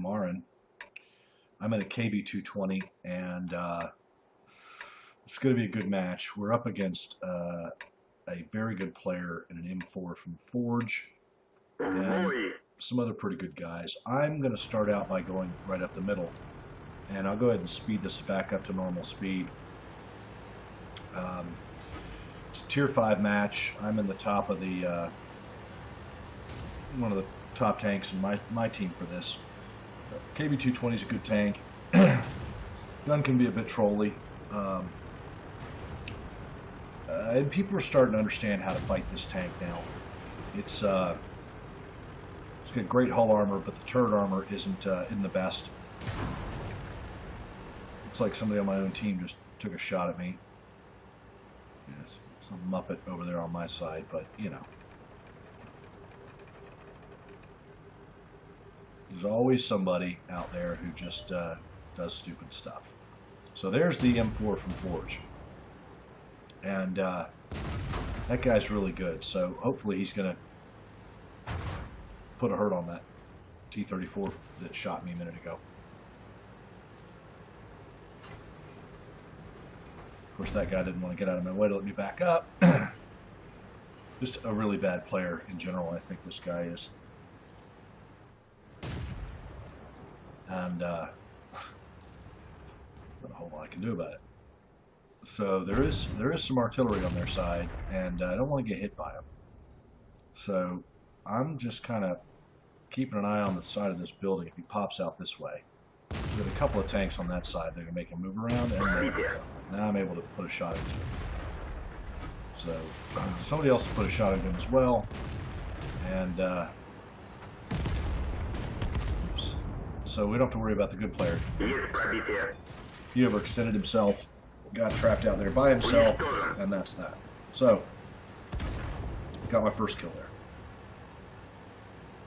Marin. I'm at a KV-220, and it's going to be a good match. We're up against a very good player in an M4 from Forge, and some other pretty good guys. I'm going to start out by going right up the middle, and I'll go ahead and speed this back up to normal speed. It's a tier 5 match. I'm in the top of the one of the top tanks in my team for this. KV-220 is a good tank. Gun can be a bit trolly, and people are starting to understand how to fight this tank now. It's got great hull armor, but the turret armor isn't the best. Looks like somebody on my own team just took a shot at me. Yes, some muppet over there on my side, but you know. There's always somebody out there who just does stupid stuff. So there's the M4 from Forge. And that guy's really good. So hopefully he's going to put a hurt on that T-34 that shot me a minute ago. Of course, that guy didn't want to get out of my way to let me back up. Just a really bad player in general, I think this guy is. And not a whole lot I can do about it. So there is some artillery on their side, and I don't want to get hit by them. So I'm just kind of keeping an eye on the side of this building if he pops out this way. With a couple of tanks on that side, they're going to make him move around, and now I'm able to put a shot into him. So somebody else put a shot into him as well, and so we don't have to worry about the good player. He overextended himself, got trapped out there by himself, and that's that. So, got my first kill there.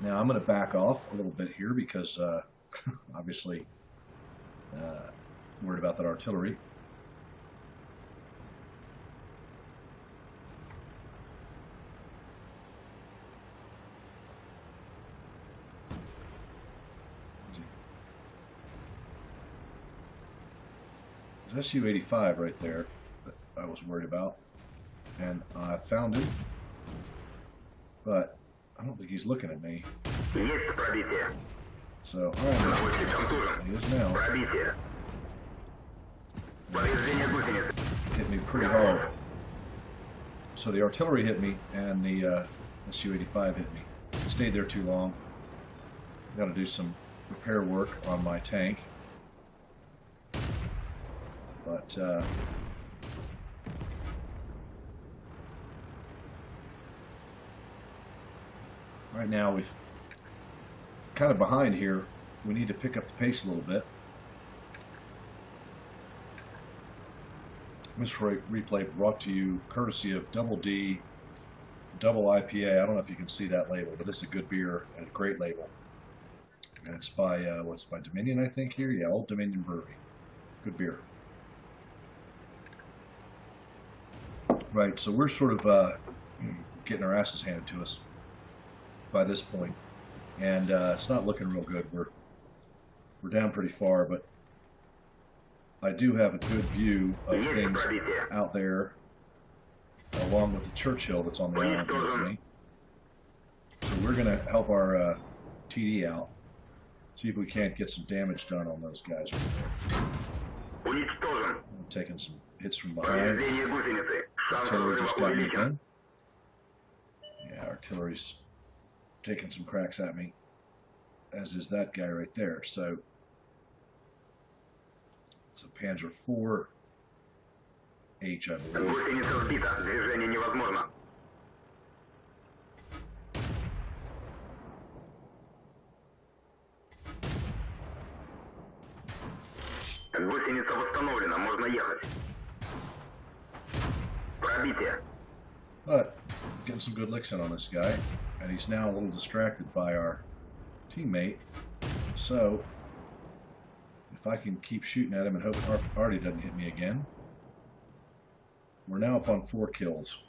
Now I'm going to back off a little bit here because obviously worried about that artillery. There's SU-85 right there that I was worried about, and I found him, but I don't think he's looking at me. So, alright, he is now. Hit me pretty hard. So the artillery hit me, and the SU-85 hit me. Stayed there too long. Got to do some repair work on my tank. But right now we've kind of behind here. We need to pick up the pace a little bit. This replay brought to you courtesy of Double D, Double IPA. I don't know if you can see that label, but it's a good beer and a great label. And it's by what's by Dominion, I think here. Yeah, Old Dominion Brewery. Good beer. Right, so we're sort of getting our asses handed to us by this point, and it's not looking real good. We're down pretty far, but I do have a good view of things out there, along with the Churchill that's on the island with me. So we're going to help our TD out, see if we can't get some damage done on those guys over there. I'm taking some hits from behind. Artillery just got me again. Yeah, artillery's taking some cracks at me, as is that guy right there. So it's a Panzer IV-H, I believe. Гусеница восстановлена, можно ехать. Пробитие. But getting some good licks in on this guy, and he's now a little distracted by our teammate. So if I can keep shooting at him and hope Artie doesn't hit me again. We're now up on 4 kills.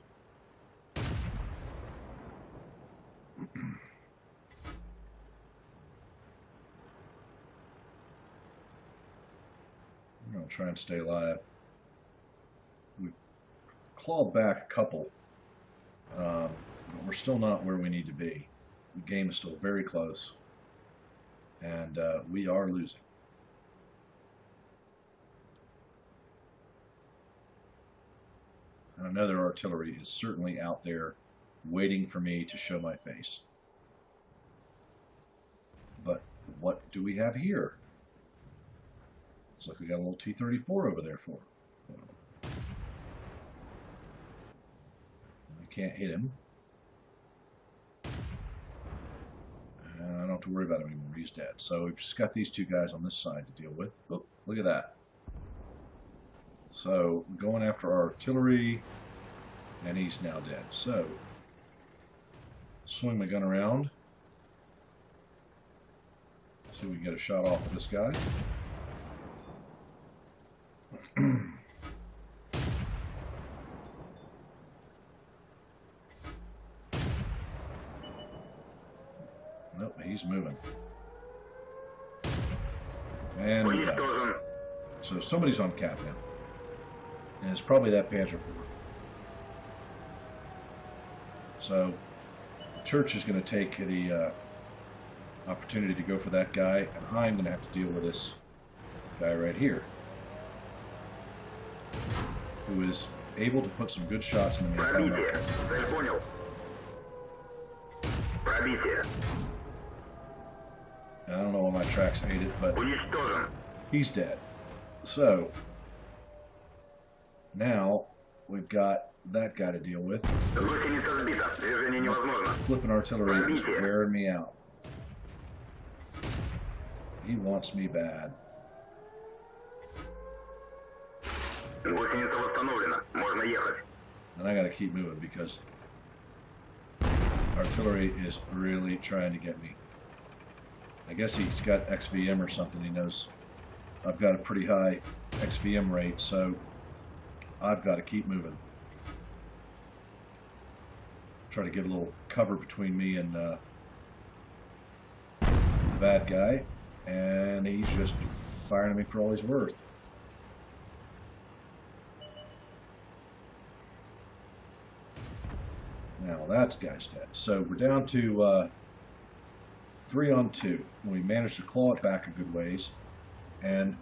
I'm going to try and stay alive. We clawed back a couple, but we're still not where we need to be. The game is still very close, and we are losing. And another artillery is certainly out there waiting for me to show my face. But what do we have here? Looks like we got a little T-34 over there for him. I can't hit him. And I don't have to worry about him anymore. He's dead. So we've just got these two guys on this side to deal with. Oh, look at that. So going after our artillery, and he's now dead. So swing my gun around. See if we can get a shot off of this guy. Nope, he's moving. And so somebody's on cap now. And it's probably that Panzer IV. So Church is going to take the opportunity to go for that guy, and I'm going to have to deal with this guy right here, who is able to put some good shots in the main. I don't know why my tracks hate it, but he's dead. So now we've got that guy to deal with. Flipping artillery is wearing me out. He wants me bad. And I gotta keep moving because artillery is really trying to get me. I guess he's got XVM or something. He knows I've got a pretty high XVM rate, so I've got to keep moving. Try to get a little cover between me and the bad guy, and he's just firing at me for all he's worth. Now that guy's dead. So we're down to 3 on 2. We managed to claw it back a good ways, and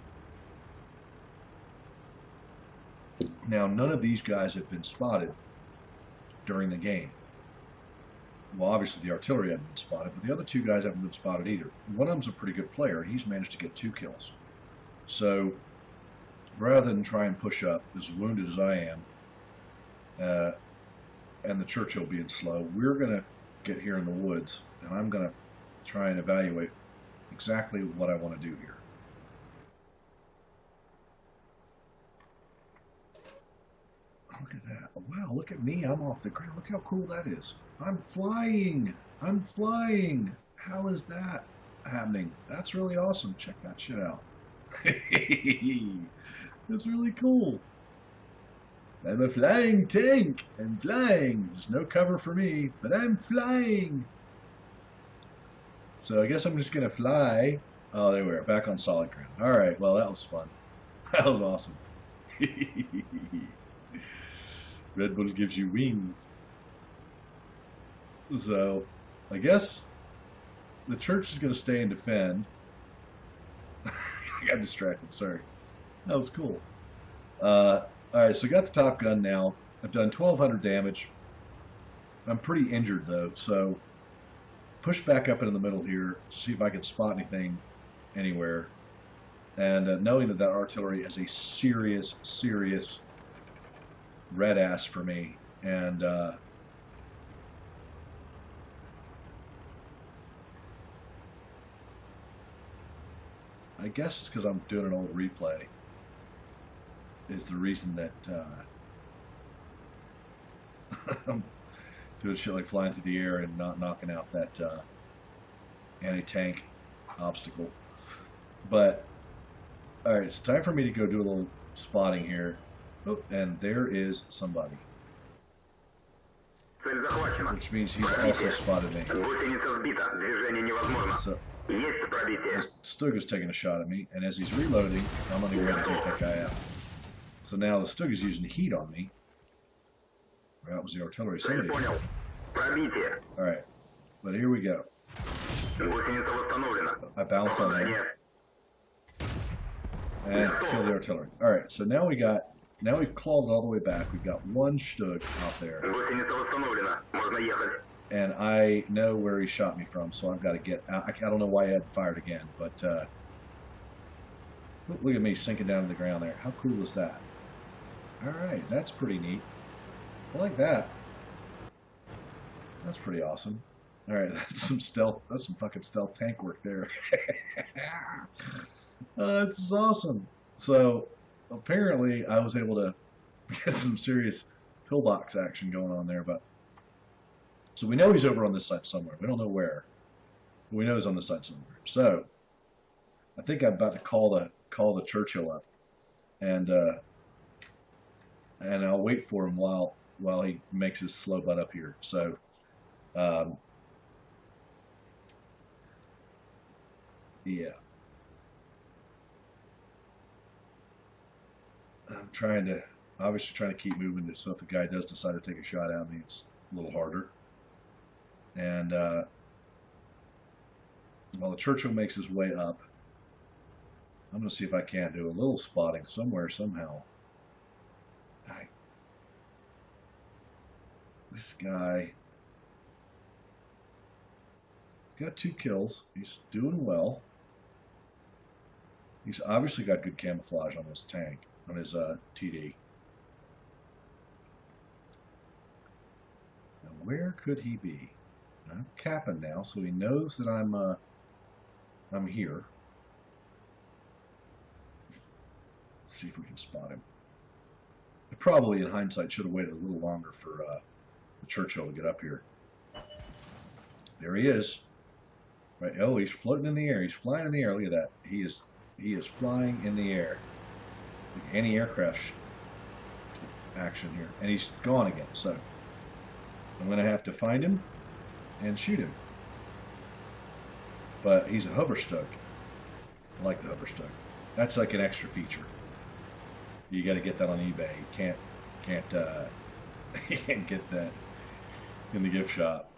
now none of these guys have been spotted during the game. Well, obviously the artillery hasn't been spotted, but the other two guys haven't been spotted either. One of them's a pretty good player. He's managed to get 2 kills. So rather than try and push up, as wounded as I am, and the Churchill being slow, we're going to get here in the woods, and I'm going to try and evaluate exactly what I want to do here. Look at that. Wow, look at me. I'm off the ground. Look how cool that is. I'm flying. I'm flying. How is that happening? That's really awesome. Check that shit out. That's really cool. I'm a flying tank. I'm flying. There's no cover for me, but I'm flying. So I guess I'm just going to fly. Oh, there we are. Back on solid ground. All right. Well, that was fun. That was awesome. Red Bull gives you wings. So, I guess the Church is going to stay and defend. I got distracted, sorry. That was cool. Alright, so I got the Top Gun now. I've done 1,200 damage. I'm pretty injured though, so push back up into the middle here, see if I can spot anything anywhere. And knowing that that artillery is a serious, serious red ass for me, and I guess it's because I'm doing an old replay is the reason that I'm doing shit like flying through the air and not knocking out that anti-tank obstacle. But alright, it's time for me to go do a little spotting here. Oh, and there is somebody. Which means he's also spotted me. So Есть пробитие. This Stug is taking a shot at me, and as he's reloading, I'm on the way to take that guy out. So now the Stug is using heat on me. That was the artillery. Цель Somebody. понял. Пробитие. All right, but here we go. Гусеница восстановлена. I bounce on there Попадание. and kill the artillery. All right, so now we've clawed it all the way back. We've got one Stug out there, Гусеница восстановлена. Можно ехать. and I know where he shot me from, so I've got to get out. I don't know why he hadn't fired again, but look at me sinking down to the ground there. How cool is that? All right, that's pretty neat. I like that. That's pretty awesome. All right, that's some stealth. That's some fucking stealth tank work there. This is awesome. So apparently, I was able to get some serious pillbox action going on there. But so we know he's over on this side somewhere. We don't know where. We know he's on this side somewhere. So I think I'm about to call the Churchill up, and I'll wait for him while he makes his slow butt up here. So. Yeah. I'm obviously trying to keep moving, so if the guy does decide to take a shot at me, it's a little harder. And while the Churchill makes his way up, I'm going to see if I can't do a little spotting somewhere, somehow. This guy got 2 kills. He's doing well. He's obviously got good camouflage on his tank, on his TD. Now, where could he be? I'm capping now, so he knows that I'm here. Let's see if we can spot him. I probably, in hindsight, should have waited a little longer for the Churchill to get up here. There he is. Right. Oh, he's floating in the air. He's flying in the air. Look at that. He is flying in the air. Like anti-aircraft action here. And he's gone again. So I'm going to have to find him and shoot him. But he's a hover Stug. I like the hover Stug. That's like an extra feature. You got to get that on eBay. You can't you can't get that in the gift shop.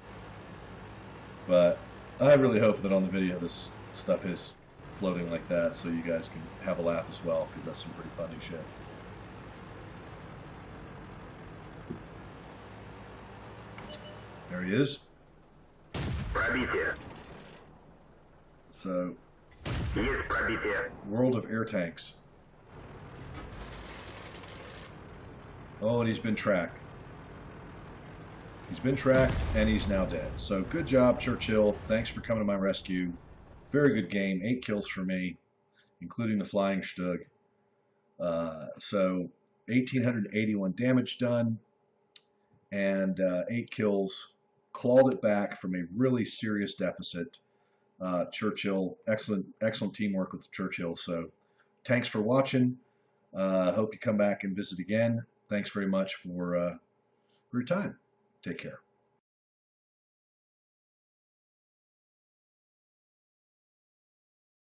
But I really hope that on the video this stuff is floating like that, so you guys can have a laugh as well, because that's some pretty funny shit. There he is. Пробитие. So, Есть пробитие. world of air tanks. Oh, and he's been tracked. He's been tracked, and he's now dead. So good job, Churchill. Thanks for coming to my rescue. Very good game. 8 kills for me, including the Flying Stug. So 1,881 damage done, and 8 kills. Clawed it back from a really serious deficit. Churchill, excellent teamwork with the Churchill. So thanks for watching. Hope you come back and visit again. Thanks very much for your time. Take care.